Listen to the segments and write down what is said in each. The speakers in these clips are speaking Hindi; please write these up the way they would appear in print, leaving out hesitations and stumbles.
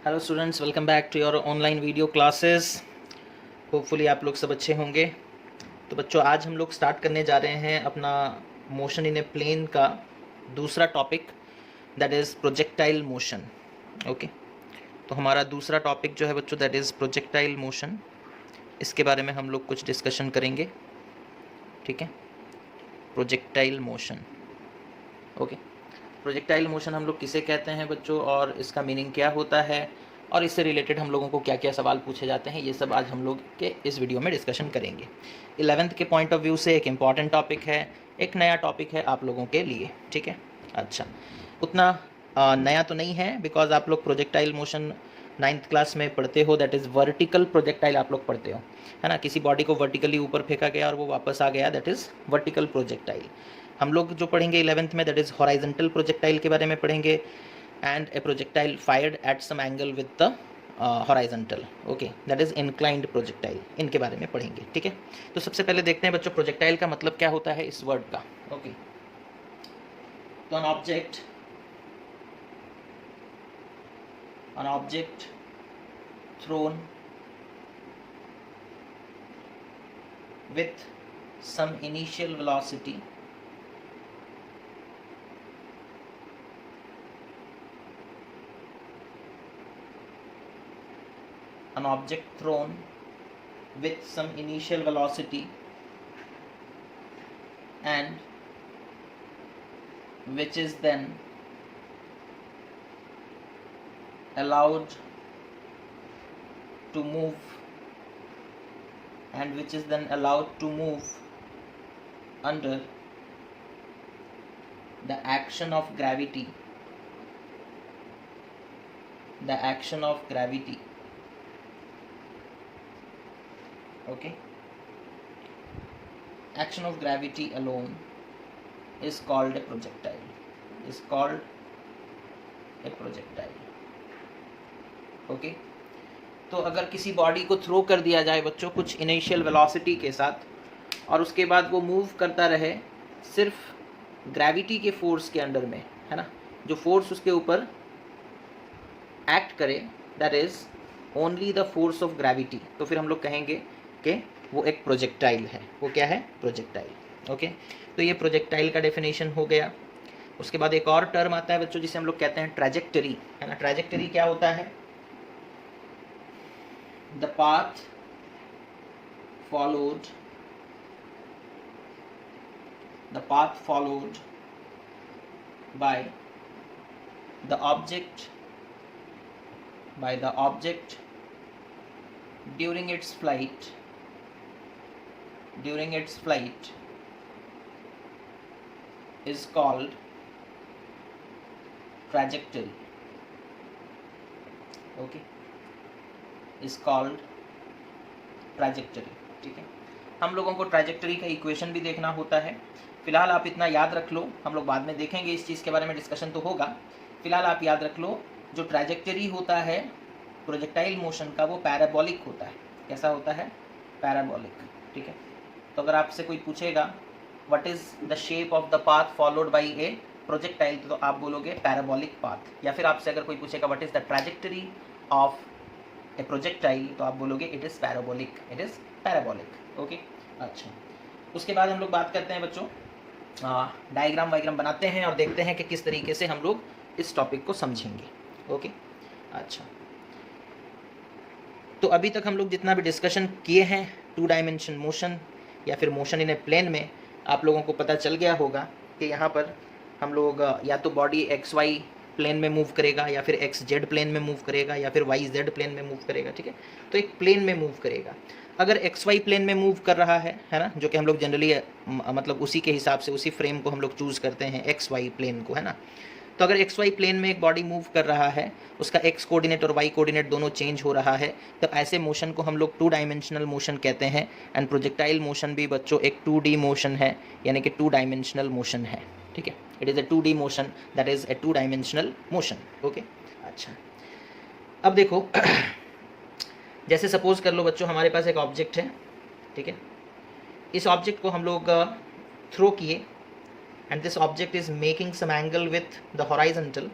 Hello students, welcome back to your online video classes. Hopefully आप लोग सब अच्छे होंगे। तो बच्चों, आज हम लोग स्टार्ट करने जा रहे हैं अपना मोशन इन ए प्लेन का दूसरा topic, that is projectile motion. Okay, तो हमारा दूसरा टॉपिक जो है बच्चों, दैट इज़ प्रोजेक्टाइल मोशन। इसके बारे में हम लोग कुछ डिस्कशन करेंगे। ठीक है, projectile motion. Okay, projectile motion हम लोग किसे कहते हैं बच्चों, और इसका मीनिंग क्या होता है, और इससे रिलेटेड हम लोगों को क्या क्या सवाल पूछे जाते हैं, ये सब आज हम लोग के इस वीडियो में डिस्कशन करेंगे। 11th के पॉइंट ऑफ व्यू से एक इम्पॉर्टेंट टॉपिक है, एक नया टॉपिक है आप लोगों के लिए। ठीक है, अच्छा, उतना नया तो नहीं है, बिकॉज आप लोग प्रोजेक्टाइल मोशन 9th क्लास में पढ़ते हो, दैट इज़ वर्टिकल प्रोजेक्टाइल आप लोग पढ़ते हो, है ना। किसी बॉडी को वर्टिकली ऊपर फेंका गया और वो वापस आ गया, दैट इज़ वर्टिकल प्रोजेक्टाइल। हम लोग जो पढ़ेंगे 11th में, दैट इज़ हॉराइजेंटल प्रोजेक्टाइल के बारे में पढ़ेंगे, and a projectile fired at some angle with the horizontal, okay, that is inclined projectile. इनके बारे में पढ़ेंगे। ठीक है, तो सबसे पहले देखते हैं बच्चों प्रोजेक्टाइल का मतलब क्या होता है इस वर्ड का। ओके, तो an object thrown with some initial velocity an object thrown with some initial velocity and which is then allowed to move under the action of gravity okay, action of gravity alone is called a projectile, okay. तो अगर किसी बॉडी को थ्रो कर दिया जाए बच्चों कुछ इनिशियल वेलोसिटी के साथ, और उसके बाद वो मूव करता रहे सिर्फ ग्रेविटी के फोर्स के अंडर में, है ना, जो फोर्स उसके ऊपर एक्ट करे, that is only the force of gravity, तो फिर हम लोग कहेंगे कि वो एक प्रोजेक्टाइल है। वो क्या है? प्रोजेक्टाइल। ओके, तो ये प्रोजेक्टाइल का डेफिनेशन हो गया। उसके बाद एक और टर्म आता है बच्चों जिसे हम लोग कहते हैं ट्रैजेक्टरी, है ना। ट्रैजेक्टरी क्या होता है? The path followed by the object during its flight is called trajectory, okay, is called trajectory. ठीक है, हम लोगों को ट्रैजेक्टरी का इक्वेशन भी देखना होता है। फिलहाल आप इतना याद रख लो, हम लोग बाद में देखेंगे, इस चीज़ के बारे में डिस्कशन तो होगा। फिलहाल आप याद रख लो, जो ट्रैजेक्टरी होता है प्रोजेक्टाइल मोशन का, वो पैराबोलिक होता है। कैसा होता है? पैराबोलिक। ठीक है, तो अगर आपसे कोई पूछेगा what is the shape of the path followed by A projectile, तो आप बोलोगे पैराबोलिक पाथ। या फिर आपसे अगर कोई पूछेगा what is the trajectory of A projectile, तो आप बोलोगे इट इज़ पैराबोलिक। ओके, अच्छा, उसके बाद हम लोग बात करते हैं बच्चों, डायग्राम बनाते हैं और देखते हैं कि किस तरीके से हम लोग इस टॉपिक को समझेंगे। ओके, अच्छा, तो अभी तक हम लोग जितना भी डिस्कशन किए हैं 2 डायमेंशन मोशन या फिर मोशन इन ए प्लेन में, आप लोगों को पता चल गया होगा कि यहाँ पर हम लोग या तो बॉडी XY प्लेन में मूव करेगा, या फिर XZ प्लेन में मूव करेगा, या फिर YZ प्लेन में मूव करेगा। ठीक है, तो एक प्लेन में मूव करेगा। अगर XY प्लेन में मूव कर रहा है ना, जो कि हम लोग जनरली मतलब उसी के हिसाब से उसी फ्रेम को हम लोग चूज़ करते हैं, XY प्लेन को, है ना। तो अगर XY प्लेन में एक बॉडी मूव कर रहा है, उसका X कोऑर्डिनेट और Y कोऑर्डिनेट दोनों चेंज हो रहा है, तो ऐसे मोशन को हम लोग 2 डायमेंशनल मोशन कहते हैं। एंड प्रोजेक्टाइल मोशन भी बच्चों एक 2D मोशन है, यानी कि 2 डायमेंशनल मोशन है। ठीक है, it is a 2D motion, that is a 2 dimensional motion. Okay, अच्छा, अब देखो जैसे सपोज कर लो बच्चों, हमारे पास एक ऑब्जेक्ट है। ठीक है, इस ऑब्जेक्ट को हम लोग थ्रो किए, and this object is making some angle with the horizontal.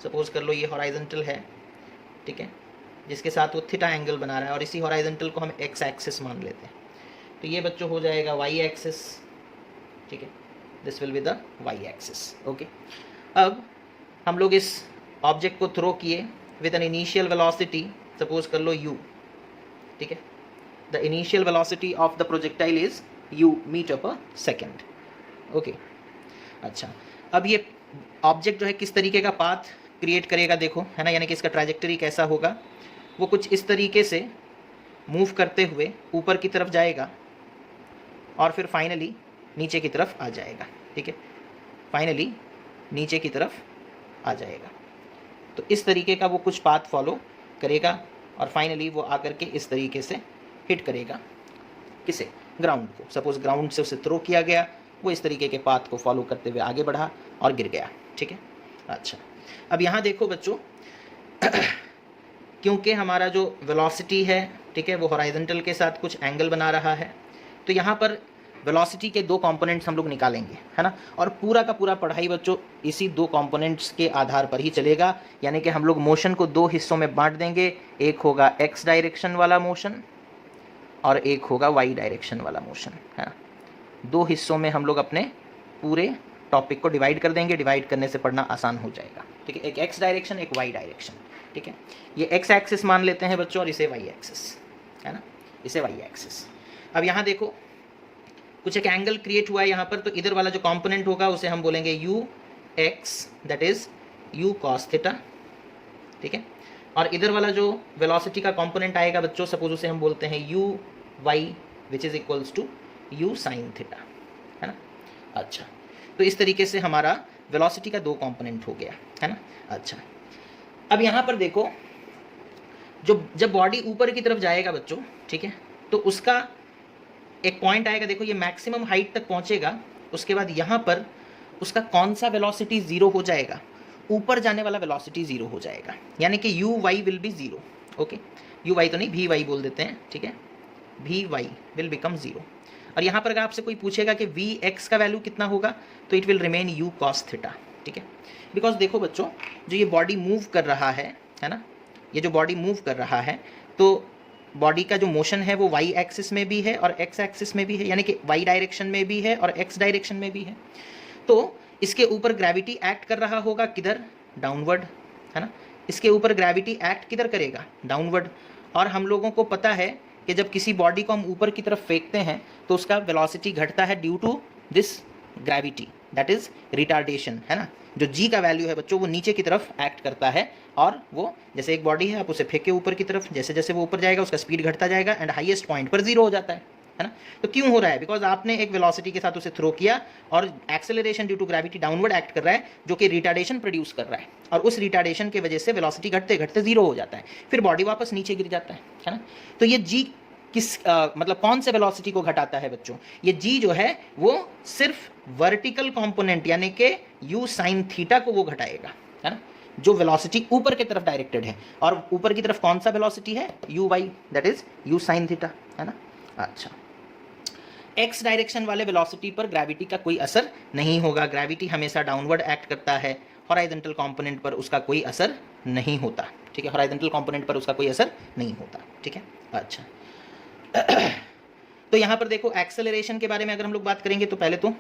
Suppose कर लो ये हॉराइजेंटल है, ठीक है, जिसके साथ वो थीटा एंगल बना रहा है, और इसी हॉराइजेंटल को हम एक्स एक्सिस मान लेते हैं। तो ये बच्चों हो जाएगा वाई एक्सिस, ठीक है, this will be the Y axis. Okay, अब हम लोग इस ऑब्जेक्ट को थ्रो किए with an initial velocity, suppose कर लो u, ठीक है, the initial velocity of the projectile is u metre per second. Okay, अच्छा, अब ये ऑब्जेक्ट जो है किस तरीके का पाथ क्रिएट करेगा देखो, है ना, यानी कि इसका ट्रैजेक्टरी कैसा होगा, वो कुछ इस तरीके से मूव करते हुए ऊपर की तरफ जाएगा और फिर फाइनली नीचे की तरफ आ जाएगा, ठीक है, फाइनली नीचे की तरफ आ जाएगा। तो इस तरीके का वो कुछ पाथ फॉलो करेगा और फाइनली वो आकर के इस तरीके से हिट करेगा किसे, ग्राउंड को। सपोज ग्राउंड से उसे थ्रो किया गया, वो इस तरीके के पाथ को फॉलो करते हुए आगे बढ़ा और गिर गया, ठीक है। अच्छा, अब यहाँ देखो बच्चों क्योंकि हमारा जो वेलोसिटी है, ठीक है, वो हॉराइजेंटल के साथ कुछ एंगल बना रहा है, तो यहाँ पर वेलोसिटी के दो कंपोनेंट्स हम लोग निकालेंगे, है ना, और पूरा का पूरा पढ़ाई बच्चों इसी दो कंपोनेंट्स के आधार पर ही चलेगा। यानी कि हम लोग मोशन को दो हिस्सों में बांट देंगे, एक होगा एक्स डायरेक्शन वाला मोशन और एक होगा वाई डायरेक्शन वाला मोशन, है ना। दो हिस्सों में हम लोग अपने पूरे टॉपिक को डिवाइड कर देंगे, डिवाइड करने से पढ़ना आसान हो जाएगा, ठीक है। एक एक्स डायरेक्शन, एक वाई डायरेक्शन, ठीक है। ये एक्स एक्सिस मान लेते हैं बच्चों और इसे वाई एक्सिस, है ना, इसे वाई एक्सिस। अब यहाँ देखो कुछ एक एंगल क्रिएट हुआ है यहाँ पर, तो इधर वाला जो कंपोनेंट होगा उसे हम बोलेंगे you x, that is u cos theta, ठीक है। और इधर वाला जो वेलोसिटी का कंपोनेंट आएगा बच्चों, सपोज उसे हम बोलते हैं u y which is equals to u sine theta, है ना। अच्छा, तो इस तरीके से हमारा वेलोसिटी का दो कंपोनेंट हो गया, है ना। अच्छा, अब यहाँ पर देखो जब बॉडी ऊपर की तरफ जाएगा बच्चों, ठीक है, तो उसका एक पॉइंट आएगा, देखो ये मैक्सिमम हाइट तक पहुंचेगा, उसके बाद यहाँ पर उसका कौन सा वेलोसिटी जीरो हो जाएगा, ऊपर जाने वाला वेलोसिटी जीरो हो जाएगा, यानी कि u y will be zero. Okay, u y तो नहीं, वी वाई बोल देते हैं, ठीक है, v y will become zero. और यहाँ पर अगर आपसे कोई पूछेगा कि वी एक्स का वैल्यू कितना होगा, तो it will remain you cos theta, ठीक है। बिकॉज देखो बच्चों, जो ये बॉडी मूव कर रहा है ना, ये जो बॉडी मूव कर रहा है, तो बॉडी का जो मोशन है वो वाई एक्सिस में भी है और एक्स एक्सिस में भी है, यानी कि वाई डायरेक्शन में भी है और एक्स डायरेक्शन में भी है। तो इसके ऊपर ग्रेविटी एक्ट कर रहा होगा किधर, डाउनवर्ड, है ना। इसके ऊपर ग्रेविटी एक्ट किधर करेगा, डाउनवर्ड। और हम लोगों को पता है कि जब किसी बॉडी को हम ऊपर की तरफ फेंकते हैं तो उसका वेलोसिटी घटता है due to this gravity, that is retardation, है ना। जो जी का वैल्यू है बच्चों वो नीचे की तरफ एक्ट करता है, और वो जैसे एक बॉडी है, आप उसे फेंके ऊपर की तरफ, जैसे जैसे वो ऊपर जाएगा उसका स्पीड घटता जाएगा एंड हाईएस्ट पॉइंट पर जीरो हो जाता है ना। तो क्यों हो रहा है, बिकॉज आपने एक वेलोसिटी के साथ उसे थ्रो किया और acceleration due to gravity downward act कर रहा है, जो कि रिटार्डेशन प्रोड्यूस कर रहा है, और उस रिटार्डेशन की वजह से वेलोसिटी घटते घटते जीरो हो जाता है, फिर बॉडी वापस नीचे गिर जाता है ना। तो ये जी किस मतलब कौन से वेलोसिटी को घटाता है बच्चों, ये जी जो है वो सिर्फ वर्टिकल कंपोनेंट यानी कि यू साइन थीटा को वो घटाएगा, है ना, जो वेलोसिटी ऊपर की तरफ डायरेक्टेड है। और ऊपर की तरफ कौन सा वेलोसिटी है, u y, that is u sine theta, है ना। अच्छा, एक्स डायरेक्शन वाले वेलोसिटी पर ग्रेविटी का कोई असर नहीं होगा, ग्रेविटी हमेशा डाउनवर्ड एक्ट करता है, हॉराइजेंटल कंपोनेंट पर उसका कोई असर नहीं होता, ठीक है, हॉराइजेंटल कंपोनेंट पर उसका कोई असर नहीं होता, ठीक है। अच्छा तो यहाँ पर देखो एक्सेलरेशन के बारे में अगर हम लोग बात करेंगे तो पहले तो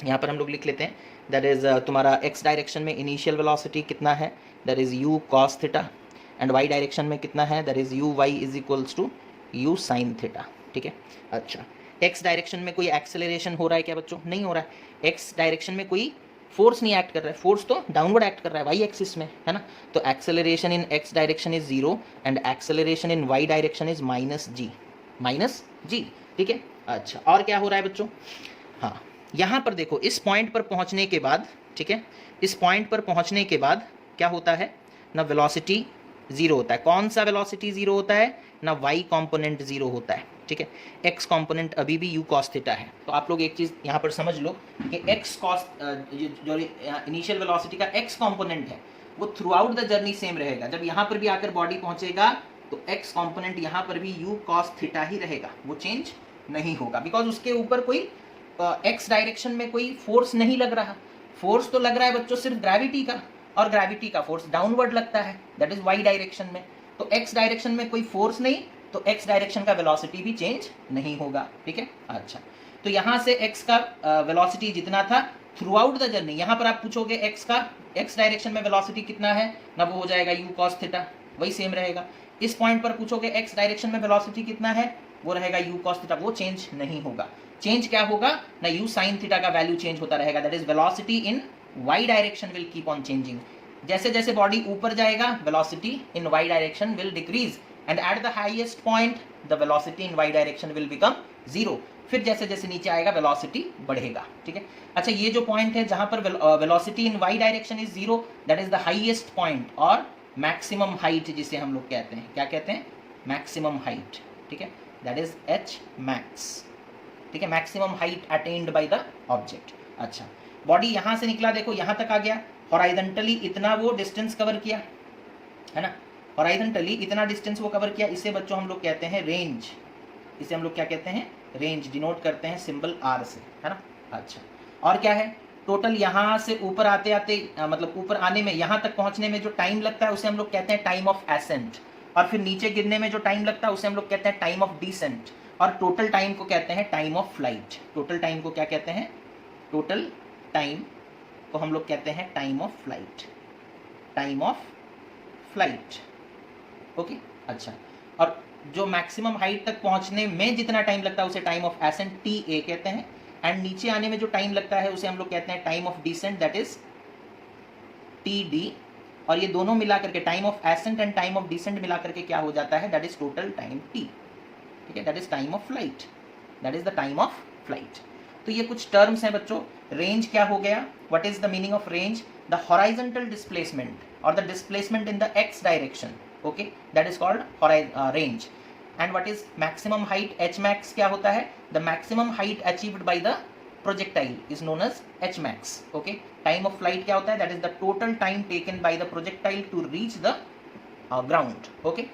यहाँ पर हम लोग लिख लेते हैं, दैट इज तुम्हारा एक्स डायरेक्शन में इनिशियल वेलोसिटी कितना है, that is u cos theta, and Y direction में कितना है, that is u y is equals to u sine theta, ठीक है। अच्छा, एक्स डायरेक्शन में कोई एक्सेलरेशन हो रहा है क्या बच्चों, नहीं हो रहा है। एक्स डायरेक्शन में कोई फोर्स नहीं एक्ट कर रहा है, फोर्स तो डाउनवर्ड एक्ट कर रहा है वाई एक्सिस में, है ना। तो acceleration in x direction is zero and acceleration in Y direction is minus g, ठीक है। अच्छा, और क्या हो रहा है बच्चों, हाँ, यहाँ पर देखो इस पॉइंट पर पहुँचने के बाद, ठीक है, इस पॉइंट पर पहुँचने के बाद क्या होता है ना, वेलोसिटी जीरो होता है। कौन सा वेलोसिटी जीरो होता है ना, वाई कंपोनेंट जीरो होता है, ठीक है। एक्स कंपोनेंट अभी भी यू कॉस थीटा है। तो आप लोग एक चीज़ यहाँ पर समझ लो कि एक्स कॉस जो इनिशियल वेलोसिटी का एक्स कंपोनेंट है वो through out the journey same रहेगा। जब यहाँ पर भी आकर बॉडी पहुँचेगा तो एक्स कंपोनेंट यहाँ पर भी यू कॉस थीटा ही रहेगा, वो चेंज नहीं होगा, बिकॉज उसके ऊपर कोई एक्स डायरेक्शन में कोई फोर्स नहीं लग रहा। फोर्स तो लग रहा है बच्चों सिर्फ ग्रेविटी का, और ग्रेविटी का फोर्स डाउनवर्ड लगता है, दैट इज वाई डायरेक्शन में। तो एक्स डायरेक्शन में कोई फोर्स नहीं, तो एक्स डायरेक्शन का वेलोसिटी भी चेंज नहीं होगा, ठीक है। अच्छा, तो यहां से एक्स का वेलोसिटी जितना था थ्रू आउट द जर्नी, यहां पर आप पूछोगे एक्स का, एक्स डायरेक्शन में वेलोसिटी कितना है ना, वो हो जाएगा यू कॉस थीटा, वही सेम रहेगा। इस पॉइंट पर पूछोगे एक्स डायरेक्शन में वेलोसिटी कितना है, वो रहेगा यू कॉस थीटा, वो चेंज नहीं होगा। चेंज क्या होगा ना, यू साइन थीटा का वैल्यू चेंज होता रहेगा, that is velocity in Y direction will keep on changing. जैसे जैसे बॉडी ऊपर जाएगा velocity in Y direction will decrease and at the highest point the velocity in Y direction will become zero. फिर जैसे जैसे नीचे आएगा वेलोसिटी बढ़ेगा, ठीक है। अच्छा, ये जो पॉइंट है जहां पर velocity in Y direction is zero, that is the highest point और मैक्सिमम हाइट जिसे हम लोग कहते हैं, क्या कहते हैं, मैक्सिमम हाइट, ठीक है, दैट इज एच मैक्स, ठीक है, maximum height attend by the object. अच्छा, बॉडी यहां से निकला, देखो यहां तक आ गया, हॉराइजॉन्टली इतना वो डिस्टेंस कवर किया है ना, हॉराइजॉन्टली इतना डिस्टेंस वो कवर किया, इसे बच्चों हम लोग कहते हैं रेंज, इसे हम लोग क्या कहते हैं, रेंज, डिनोट करते हैं सिंबल आर से, है ना। अच्छा, और क्या है, टोटल यहाँ से ऊपर आते आते मतलब ऊपर आने में, यहाँ तक पहुंचने में जो टाइम लगता है उसे हम लोग कहते हैं टाइम ऑफ एसेंट, और फिर नीचे गिरने में जो टाइम लगता है उसे हम लोग कहते हैं टाइम ऑफ डिसेंट, और टोटल टाइम को कहते हैं time of flight. Total time को क्या कहते हैं, टोटल टाइम को हम लोग कहते हैं time of flight, time of flight, okay. अच्छा, और जो मैक्सिमम हाइट तक पहुंचने में जितना टाइम लगता है उसे time of accent T A कहते हैं, एंड नीचे आने में जो टाइम लगता है उसे हम लोग कहते हैं time of descent, that is T D, और ये दोनों मिला करके time of ascent and time of descent मिला करके क्या हो जाता है, that is total time T, ठीक है, that is time of flight, that is the time of flight. तो ये कुछ टर्म्स हैं बच्चों। रेंज क्या हो गया, what is the meaning of range, the horizontal displacement और the displacement in the x direction, okay, that is called range. And what is maximum height, h max क्या होता है, the maximum height achieved by the projectile is known as h max, okay. time of flight क्या होता है, that is the total time taken by the projectile to reach the ground, okay.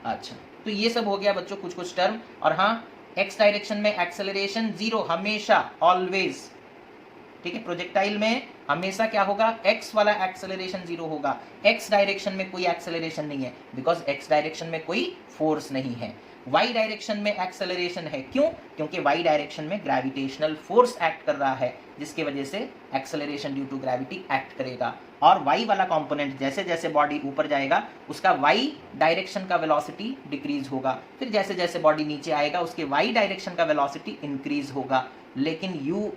अच्छा, तो ये सब हो गया बच्चों कुछ कुछ टर्म। और हाँ, x डायरेक्शन में एक्सेलरेशन जीरो हमेशा, ऑलवेज, ठीक है, प्रोजेक्टाइल में हमेशा क्या होगा, x वाला एक्सेलरेशन जीरो होगा, x डायरेक्शन में कोई एक्सेलरेशन नहीं है, बिकॉज x डायरेक्शन में कोई फोर्स नहीं है। y डायरेक्शन में एक्सेलरेशन है, क्यों, क्योंकि y डायरेक्शन में ग्रेविटेशनल फोर्स एक्ट कर रहा है, जिसकी वजह से acceleration due to gravity act करेगा। और y वाला कंपोनेंट जैसे जैसे बॉडी ऊपर जाएगा उसका y डायरेक्शन का वेलोसिटी डिक्रीज होगा, फिर जैसे जैसे बॉडी नीचे आएगा उसके y डायरेक्शन का वेलोसिटी इंक्रीज होगा। लेकिन u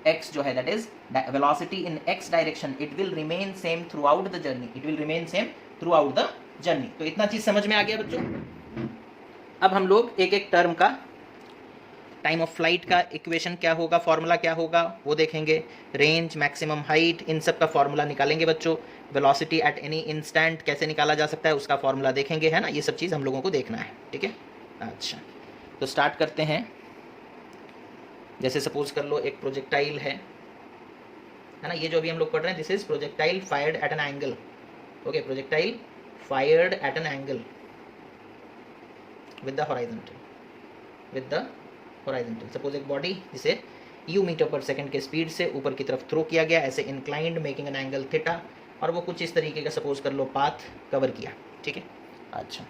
x जो है, that is velocity in x direction, it will remain same through out the journey, it will remain same through out the journey. तो इतना चीज समझ में आ गया बच्चों। अब हम लोग एक एक टर्म का, टाइम ऑफ फ्लाइट का इक्वेशन क्या होगा, फॉर्मूला क्या होगा वो देखेंगे, रेंज, मैक्सिमम हाइट, इन सब का फॉर्मूला निकालेंगे बच्चों। वेलोसिटी एट एनी इंस्टेंट कैसे निकाला जा सकता है उसका फॉर्मूला देखेंगे, है ना, ये सब चीज़ हम लोगों को देखना है, ठीक है। अच्छा, तो स्टार्ट करते हैं। जैसे सपोज कर लो एक प्रोजेक्टाइल है ना, ये जो अभी हम लोग पढ़ रहे हैं, this is projectile fired eight an angle, okay, projectile fired eight an angle with the horizontal, with the horizontal. Suppose एक बॉडी जिसे u मीटर पर सेकंड के स्पीड से ऊपर की तरफ थ्रो किया गया, ऐसे inclined making an angle theta, और वो कुछ इस तरीके का सपोज कर लो पाथ कवर किया, ठीक है। अच्छा,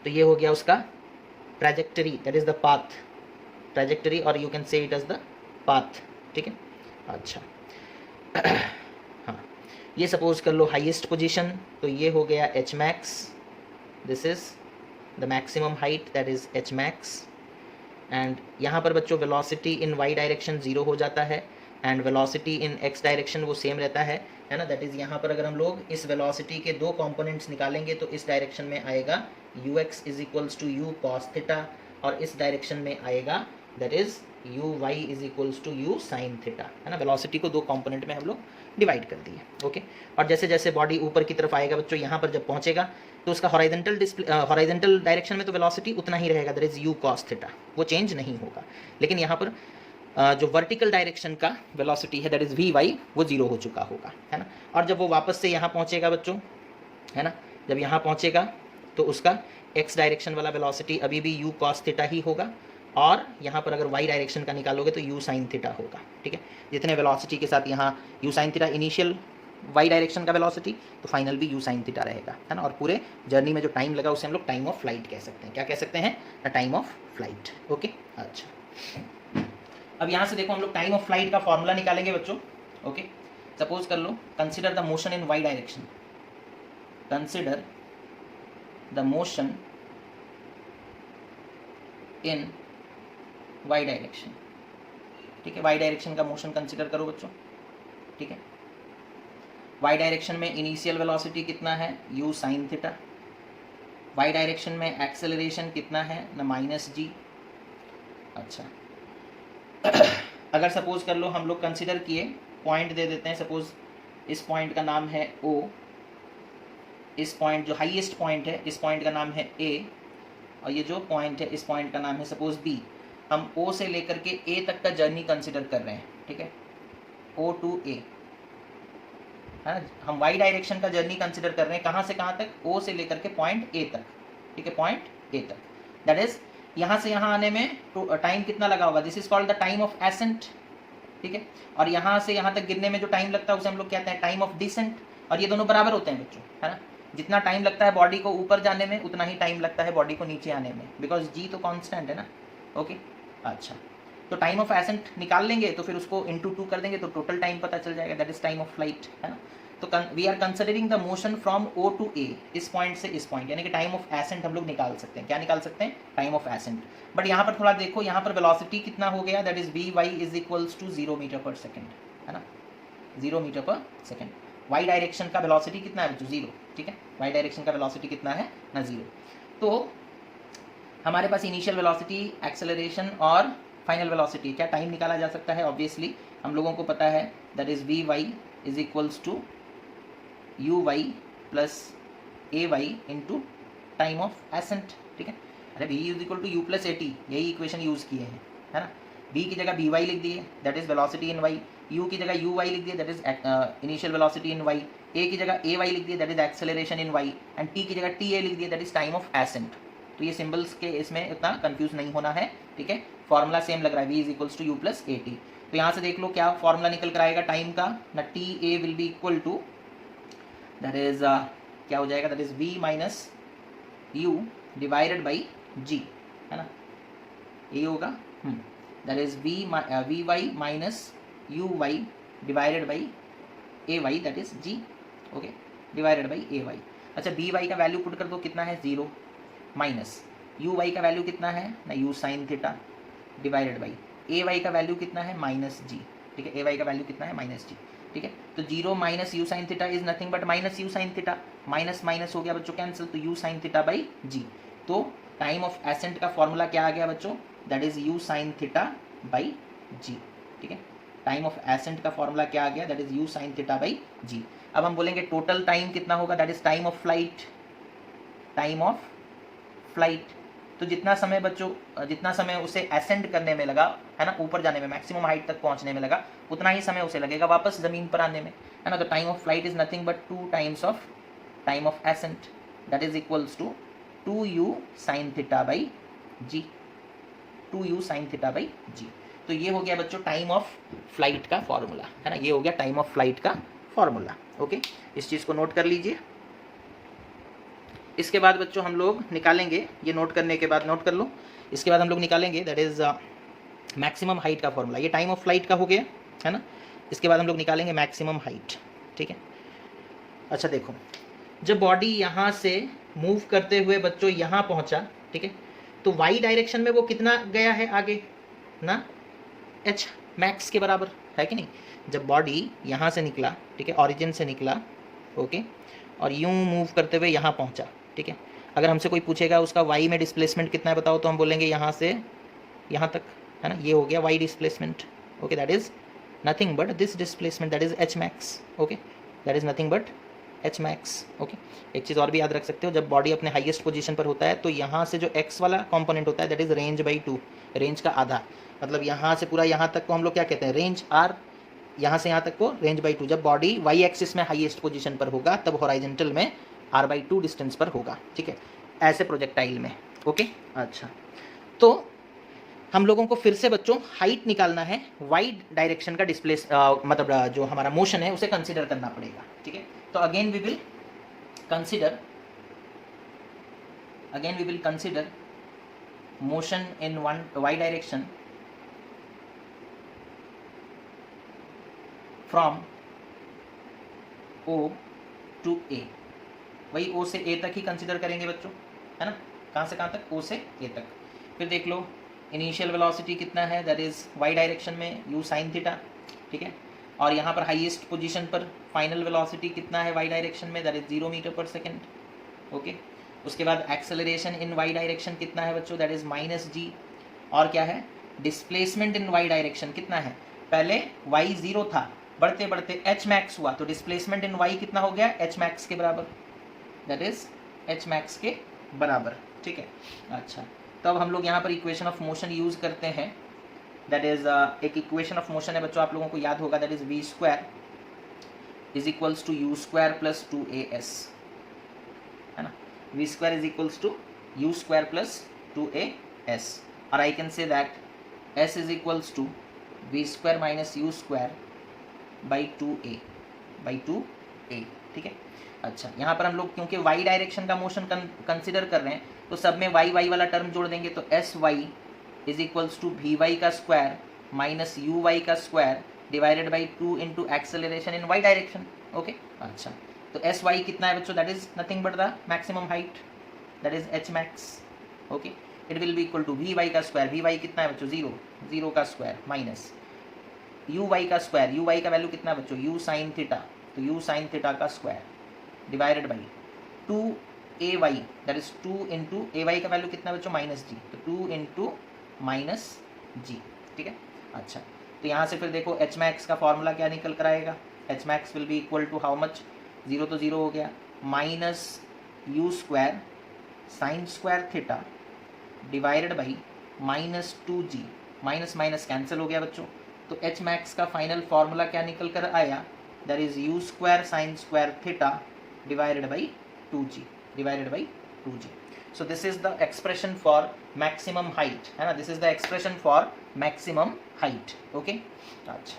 तो ये हो गया उसका trajectory, that is the path, trajectory, और you can say it as the path, ठीक है। अच्छा हाँ, ये सपोज कर लो हाईएस्ट पोजीशन, तो ये हो गया h max, this is the maximum height, that is h max। And यहाँ पर बच्चों वेलोसिटी इन y डायरेक्शन जीरो हो जाता है, and velocity in x direction वो सेम रहता है ना, दैट इज़ यहाँ पर अगर हम लोग इस वेलोसिटी के दो कंपोनेंट्स निकालेंगे तो इस डायरेक्शन में आएगा ux is equals to u cos theta, और इस डायरेक्शन में आएगा that is uy is equals to u sin theta, है ना। वेलोसिटी को दो कंपोनेंट में हम लोग डिवाइड कर दिए, ओके। और जैसे जैसे बॉडी ऊपर की तरफ आएगा बच्चों, यहाँ पर जब पहुँचेगा तो उसका हॉराइजॉन्टल डायरेक्शन में तो वेलोसिटी उतना ही रहेगा, that is u cos theta, वो चेंज नहीं होगा। लेकिन यहाँ पर जो वर्टिकल डायरेक्शन का वेलोसिटी है, दैट इज vy, वो जीरो हो चुका होगा, है ना। और जब वो वापस से यहाँ पहुँचेगा बच्चों, है ना, जब यहाँ पहुँचेगा तो उसका x डायरेक्शन वाला वेलोसिटी अभी भी u cos थीटा ही होगा, और यहाँ पर अगर y डायरेक्शन का निकालोगे तो u sin थीटा होगा, ठीक है। जितने वेलोसिटी के साथ यहाँ u sin theta initial Y direction का वेलोसिटी, तो फाइनल भी यू साइन थीटा रहेगा, है ना। और पूरे जर्नी में जो टाइम लगा उसे हम लोग टाइम ऑफ फ्लाइट कह सकते हैं। क्या कह सकते हैं? The time of flight. Okay, अच्छा। अब यहाँ से देखो हम लोग टाइम ऑफ फ्लाइट का फॉर्मूला निकालेंगे बच्चों। ओके, सपोज कर लो, consider the motion in Y direction, consider the motion in Y direction. ठीक है, वाई डायरेक्शन का मोशन कंसिडर करो बच्चों। ठीक है, वाई डायरेक्शन में इनिशियल वेलोसिटी कितना है? u sine theta. Y direction में एक्सेलरेशन कितना है? न माइनस जी। अच्छा, अगर सपोज कर लो हम लोग कंसिडर किए, पॉइंट दे देते हैं, सपोज इस पॉइंट का नाम है O, इस पॉइंट जो हाईएस्ट पॉइंट है इस पॉइंट का नाम है A, और ये जो पॉइंट है इस पॉइंट का नाम है सपोज B। हम O से लेकर के A तक का जर्नी कंसिडर कर रहे हैं। ठीक है, O टू A, है ना। हम वाई डायरेक्शन का जर्नी कंसिडर कर रहे हैं, कहाँ से कहाँ तक? O से लेकर के पॉइंट A तक। ठीक है, पॉइंट A तक, दैट इज यहाँ से यहाँ आने में टाइम कितना लगा होगा? This is called the time of ascent. ठीक है, और यहाँ से यहाँ तक गिरने में जो टाइम लगता है उसे हम लोग कहते हैं टाइम ऑफ डिसेंट। और ये दोनों बराबर होते हैं बच्चों, है ना। जितना टाइम लगता है बॉडी को ऊपर जाने में उतना ही टाइम लगता है बॉडी को नीचे आने में, बिकॉज जी तो कांस्टेंट है ना। ओके, अच्छा, तो टाइम ऑफ एसेंट निकाल लेंगे तो फिर उसको इंटू 2 कर देंगे तो टोटल टाइम पता चल जाएगा, that is time of flight, है ना। तो we are considering the motion from O to A, इस पॉइंट से इस पॉइंट, यानी कि टाइम ऑफ एसेंट हम लोग निकाल सकते हैं। क्या निकाल सकते हैं? Time of accent. बट यहाँ पर थोड़ा देखो, यहाँ पर वेलोसिटी कितना हो गया? That is Vy is equals to 0 metre per second, है ना, 0 metre per second. Y direction का वेलोसिटी कितना है बच्चों? 0। ठीक है, वाई डायरेक्शन का वेलोसिटी कितना है? ना 0। तो हमारे पास इनिशियल वेलोसिटी, एक्सेलरेशन और फाइनल वेलोसिटी, क्या टाइम निकाला जा सकता है? ऑब्वियसली हम लोगों को पता है, that is Vy is equals to uy plus ay into time of ascent. ठीक है, अरे v is equal to u plus at, यही इक्वेशन यूज किए हैं, है ना। v की जगह by लिख दिए, that is velocity in y, u की जगह uy लिख दिए, that is initial velocity in y, a की जगह ay लिख दिए, that is acceleration in y, and t की जगह ta लिख दिए, that is time of accent. तो ये सिंबल्स के इसमें इतना कंफ्यूज नहीं होना है। ठीक है, फॉर्मूला सेम लग रहा है, v is equals to u plus at। तो यहाँ से देख लो क्या फॉर्मूला निकल कर आएगा टाइम का, ना ta will be equal to, that is क्या हो जाएगा? That is v minus u divided by g, है ना, ये होगा। That is vy minus uy divided by ay, that is g। Okay, divided by ay। अच्छा, by का वैल्यू पुट कर दो, कितना है? 0, माइनस uy का वैल्यू कितना है? ना u sine theta, divided by ay का वैल्यू कितना है? Minus g। ठीक है, ay का वैल्यू कितना है? Minus g। ठीक है, तो 0 minus u sine theta is nothing but minus u sine theta, minus minus हो गया बच्चों कैंसिल, तो u sine theta by g. तो टाइम ऑफ एसेंट का फॉर्मूला क्या आ गया बच्चों? That is u sine theta by g. ठीक है, टाइम ऑफ एसेंट का फॉर्मूला क्या आ गया? That is u sine theta by g. अब हम बोलेंगे टोटल टाइम कितना होगा? That is time of flight, time of flight. तो जितना समय बच्चों, जितना समय उसे एसेंड करने में लगा, है ना, ऊपर जाने में, मैक्सिमम हाइट तक पहुंचने में लगा, उतना ही समय उसे लगेगा वापस जमीन पर आने में, है ना। तो time of flight is nothing but 2 times of time of ascent, that is equals to 2u sine theta by g, 2u sine theta by g. तो ये हो गया बच्चों टाइम ऑफ फ्लाइट का फॉर्मूला, है ना, ये हो गया टाइम ऑफ फ्लाइट का फॉर्मूला। ओके, इस चीज़ को नोट कर लीजिए। इसके बाद बच्चों हम लोग निकालेंगे, ये नोट करने के बाद नोट कर लो, इसके बाद हम लोग निकालेंगे दैट इज मैक्सिमम हाइट का फॉर्मूला। ये टाइम ऑफ फ्लाइट का हो गया, है ना। इसके बाद हम लोग निकालेंगे मैक्सिमम हाइट। ठीक है, अच्छा देखो, जब बॉडी यहाँ से मूव करते हुए बच्चों यहाँ पहुँचा, ठीक है, तो वाई डायरेक्शन में वो कितना गया है आगे ना? h मैक्स के बराबर है कि नहीं। जब बॉडी यहाँ से निकला, ठीक है, ऑरिजिन से निकला, ओके, और यूँ मूव करते हुए यहाँ पहुँचा, ठीक है, अगर हमसे कोई पूछेगा उसका वाई में डिस्प्लेसमेंट कितना है बताओ, तो हम बोलेंगे यहाँ से यहाँ तक, है ना, ये हो गया Y displacement. Okay, that is nothing but this displacement, that is h max. Okay, that is nothing but h max. Okay, एक चीज़ और भी याद रख सकते हो, जब बॉडी अपने हाईएस्ट पोजीशन पर होता है तो यहाँ से जो x वाला कंपोनेंट होता है that is range by 2, range का आधा, मतलब यहाँ से पूरा यहाँ तक को हम लोग क्या कहते हैं? रेंज r, यहाँ से यहाँ तक को रेंज बाई 2। जब बॉडी y एक्सिस में हाईएस्ट पोजीशन पर होगा तब हॉराइजेंटल में r/2 डिस्टेंस पर होगा, ठीक है, ऐसे प्रोजेक्टाइल में। ओके, अच्छा, तो हम लोगों को फिर से बच्चों हाइट निकालना है, वाई डायरेक्शन का डिस्प्लेस मतलब जो हमारा मोशन है उसे कंसिडर करना पड़ेगा, ठीक है। तो again we will consider motion in one Y direction from O to A। वही O से A तक ही कंसिडर करेंगे बच्चों, है ना। कहाँ से कहाँ तक? O से A तक। फिर देख लो इनिशियल वेलोसिटी कितना है, दैट इज वाई डायरेक्शन में u साइन थीटा, ठीक है। और यहाँ पर हाईएस्ट पोजीशन पर फाइनल वेलोसिटी कितना है वाई डायरेक्शन में, that is 0 metre per second, okay. उसके बाद एक्सेलरेशन इन वाई डायरेक्शन कितना है बच्चों, दैट इज -g। और क्या है, डिस्प्लेसमेंट इन वाई डायरेक्शन कितना है, पहले y 0 था, बढ़ते बढ़ते h मैक्स हुआ, तो डिस्प्लेसमेंट इन y कितना हो गया, h मैक्स के बराबर, दैट इज h मैक्स के बराबर, ठीक है। अच्छा, तो अब हम लोग यहाँ पर इक्वेशन ऑफ मोशन यूज करते हैं, दैट इज एक इक्वेशन ऑफ मोशन है बच्चों, आप लोगों को याद होगा, that is v² is equals to u² plus 2as, है ना। v² is equals to u² plus 2as, और I can say that s is equals to v² minus u² by 2a, ठीक है। अच्छा, यहाँ पर हम लोग क्योंकि y डायरेक्शन का मोशन कंसिडर कर रहे हैं, तो सब में y वाला टर्म जोड़ देंगे, तो sy is equals to vy का स्क्वायर माइनस uy का square divided by 2 into acceleration in y direction, okay. अच्छा, तो sy कितना है बच्चों, that is nothing but the maximum height, that is h max, okay. It will be equal to vy का स्क्वायर, vy कितना है बच्चों, 0 का स्क्वायर माइनस uy का स्क्वायर, uy का वैल्यू कितना है बच्चों, u साइन थीटा, तो u साइन थीटा का square divided by 2ay, that is 2 into ay का वैल्यू कितना बच्चों, -g, तो 2 इंटू -g, ठीक है। अच्छा, तो यहाँ से फिर देखो h मैक्स का फॉर्मूला क्या निकल कर आएगा, h max will be equal to how much, 0 तो 0 हो गया, minus u square sine square theta divided by -2g, minus minus cancel हो गया बच्चों, तो h मैक्स का फाइनल फॉर्मूला क्या निकल कर आया, that is u² sine square theta divided by 2g, so this is the expression for maximum height, है ना, this is the expression for maximum height, okay। अच्छा,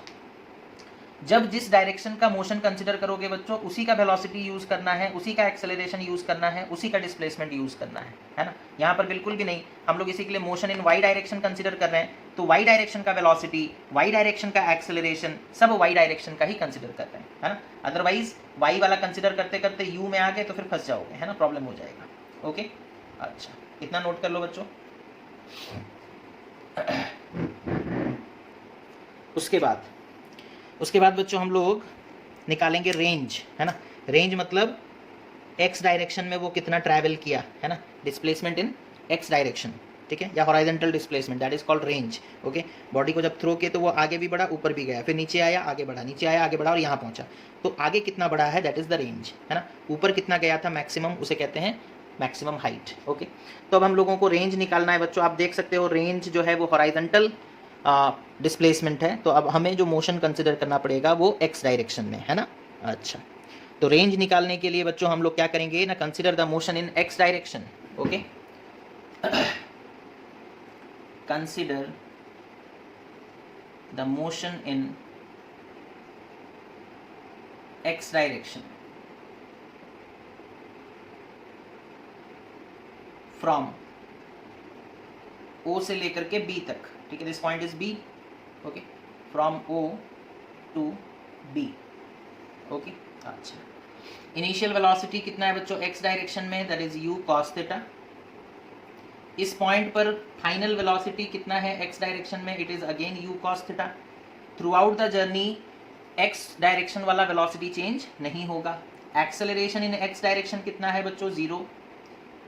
जब जिस डायरेक्शन का मोशन कंसिडर करोगे बच्चों, उसी का वेलोसिटी यूज करना है, उसी का एक्सेलरेशन यूज करना है, उसी का डिस्प्लेसमेंट यूज करना है ना। यहाँ पर बिल्कुल भी नहीं, हम लोग इसी के लिए motion in Y direction consider कर रहे हैं, तो वाई डायरेक्शन का वेलोसिटी, वाई डायरेक्शन का एक्सेलरेशन सब वाई डायरेक्शन का ही कंसिडर कर रहे हैं, है ना। अदरवाइज वाई वाला कंसिडर करते करते यू में आ गए तो फिर फंस जाओगे, है ना, प्रॉब्लम हो जाएगा, ओके। अच्छा, इतना नोट कर लो बच्चों। उसके बाद बच्चों हम लोग निकालेंगे रेंज, है ना। रेंज मतलब x डायरेक्शन में वो कितना ट्रैवल किया, है ना, डिस्प्लेसमेंट इन x डायरेक्शन, ठीक है, या horizontal displacement, that is called range, okay. Body को जब थ्रो किए तो वो आगे भी बढ़ा, ऊपर भी गया, फिर नीचे आया, आगे बढ़ा, नीचे आया, आगे बढ़ा और यहाँ पहुँचा, तो आगे कितना बढ़ा है, दैट इज द रेंज, है ना। ऊपर कितना गया था मैक्सिमम, उसे कहते हैं मैक्सिमम हाइट, ओके। तो अब हम लोगों को रेंज निकालना है बच्चों, आप देख सकते हो रेंज जो है वो हॉरिजॉन्टल डिस्प्लेसमेंट है, तो अब हमें जो मोशन कंसिडर करना पड़ेगा वो x डायरेक्शन में, है ना। अच्छा, तो रेंज निकालने के लिए बच्चों हम लोग क्या करेंगे ना, consider the motion in x direction, okay. Consider the motion in x direction from O से लेकर के B तक, ठीक है, this point is B, okay, from O to B, okay. अच्छा, इनिशियल वेलोसिटी कितना है बच्चों x डायरेक्शन में, that is u cos theta. इस पॉइंट पर फाइनल वेलोसिटी कितना है x डायरेक्शन में, it is again u cos theta. Throughout the journey x direction वाला वेलोसिटी चेंज नहीं होगा। एक्सेलरेशन इन x डायरेक्शन कितना है बच्चों, 0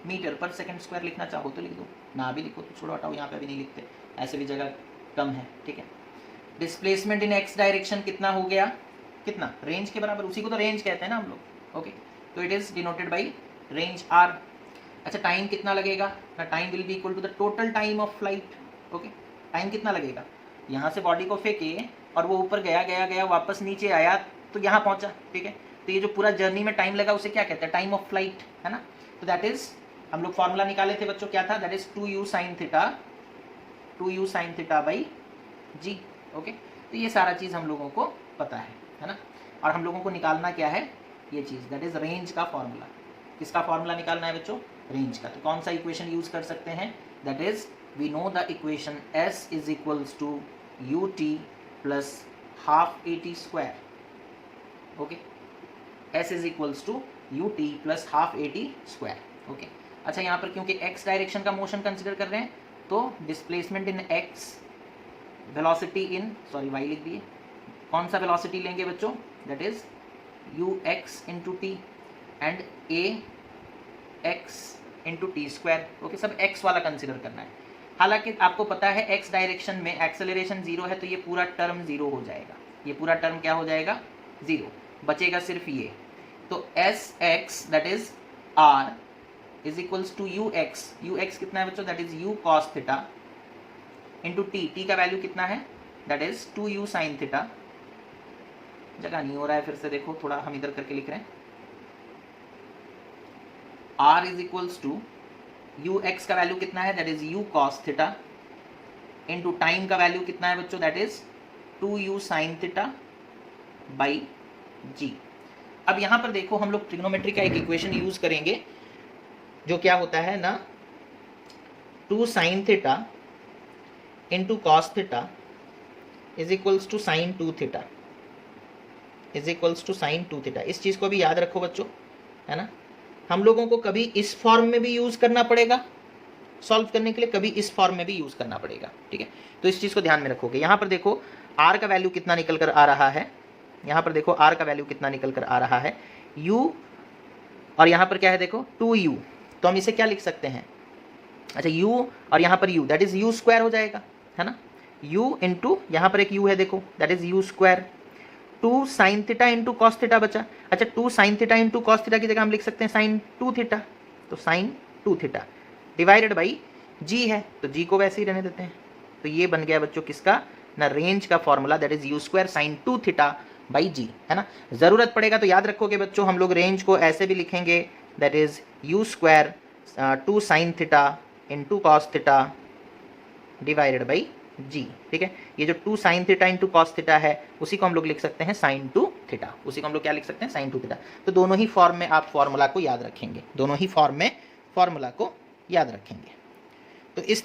मीटर पर सेकंड स्क्वायर, लिखना चाहो तो लिख दो, ना भी लिखो तो छोड़ो, हटाओ, यहाँ पे भी नहीं लिखते, ऐसे भी जगह कम है, ठीक है। डिस्प्लेसमेंट इन x डायरेक्शन कितना हो गया, कितना, रेंज के बराबर, उसी को तो रेंज कहते हैं ना हम लोग, ओके। तो it is denoted by range r। अच्छा, टाइम कितना लगेगा ना, time will be equal to the total time of flight, okay. Time कितना लगेगा, यहाँ से बॉडी को फेंके और वो ऊपर गया गया गया वापस नीचे आया तो यहाँ पहुँचा, ठीक है। तो ये जो पूरा जर्नी में टाइम लगा उसे क्या कहते हैं, टाइम ऑफ फ्लाइट, है ना। तो दैट इज, हम लोग फॉर्मूला निकाले थे बच्चों, क्या था, that is 2u sine theta 2u sine theta by g. Okay, तो ये सारा चीज़ हम लोगों को पता है ना। और हम लोगों को निकालना क्या है, ये चीज़, दैट इज रेंज का फॉर्मूला। किसका फॉर्मूला निकालना है बच्चों, रेंज का। तो कौन सा इक्वेशन यूज कर सकते हैं, that is we know the equation s is equals to u t plus half a t square. Okay, s is equals to u t plus half a t square. Okay, अच्छा यहाँ पर क्योंकि x डायरेक्शन का मोशन कंसिडर कर रहे हैं तो displacement in x, velocity in sorry y लिख दिए, कौन सा वेलोसिटी लेंगे बच्चों, that is u x into t and a x into T square. Okay, सब x वाला कंसिडर करना है। हालांकि आपको पता है x डायरेक्शन में एक्सेलरेशन 0 है तो ये पूरा टर्म 0 हो जाएगा, ये पूरा टर्म क्या हो जाएगा, 0, बचेगा सिर्फ ये। तो s x that is r is equals to u x कितना है बच्चों, that is u cos theta into t का वैल्यू कितना है, that is 2u sine theta. जगह नहीं हो रहा है, फिर से देखो, थोड़ा हम इधर करके लिख रहे हैं। r is equals to u x का वैल्यू कितना है, that is u cos theta into time का वैल्यू कितना है बच्चों, that is 2u sine theta by g. अब यहां पर देखो हम लोग ट्रिग्नोमेट्री का एक इक्वेशन यूज करेंगे जो क्या होता है ना, 2 sine theta into cos theta is equals to sine 2 theta is equals to sine 2 theta. इस चीज़ को भी याद रखो बच्चों, है ना। हम लोगों को कभी इस फॉर्म में भी यूज़ करना पड़ेगा सॉल्व करने के लिए, कभी इस फॉर्म में भी यूज़ करना पड़ेगा, ठीक है। तो इस चीज़ को ध्यान में रखोगे। यहाँ पर देखो r का वैल्यू कितना निकल कर आ रहा है, यहाँ पर देखो r का वैल्यू कितना निकल कर आ रहा है, u, और यहाँ पर क्या है देखो 2u, तो हम इसे क्या लिख सकते हैं, अच्छा u और यहाँ पर u, that is u square हो जाएगा, है ना। u इंटू यहाँ पर एक u है देखो, that is u square, 2 sine theta into cos theta बचा। अच्छा 2 sine theta into cos theta की जगह हम लिख सकते हैं साइन 2 थीटा, तो sine 2 theta divided by g है, तो g को वैसे ही रहने देते हैं। तो ये बन गया बच्चों किसका ना, रेंज का formula, that is u square sine 2 theta by g, है ना। ज़रूरत पड़ेगा तो याद रखोगे बच्चों, हम लोग रेंज को ऐसे भी लिखेंगे, that is u square 2 sine theta into cos theta divided by g, ठीक है। ये जो 2 sine theta into cos theta है उसी को हम लोग लिख सकते हैं साइन 2 थीटा, उसी को हम लोग क्या लिख सकते हैं, साइन 2 थीटा। तो दोनों ही फॉर्म में आप फॉर्मूला को याद रखेंगे, दोनों ही फॉर्म में फॉर्मूला को याद रखेंगे। तो इस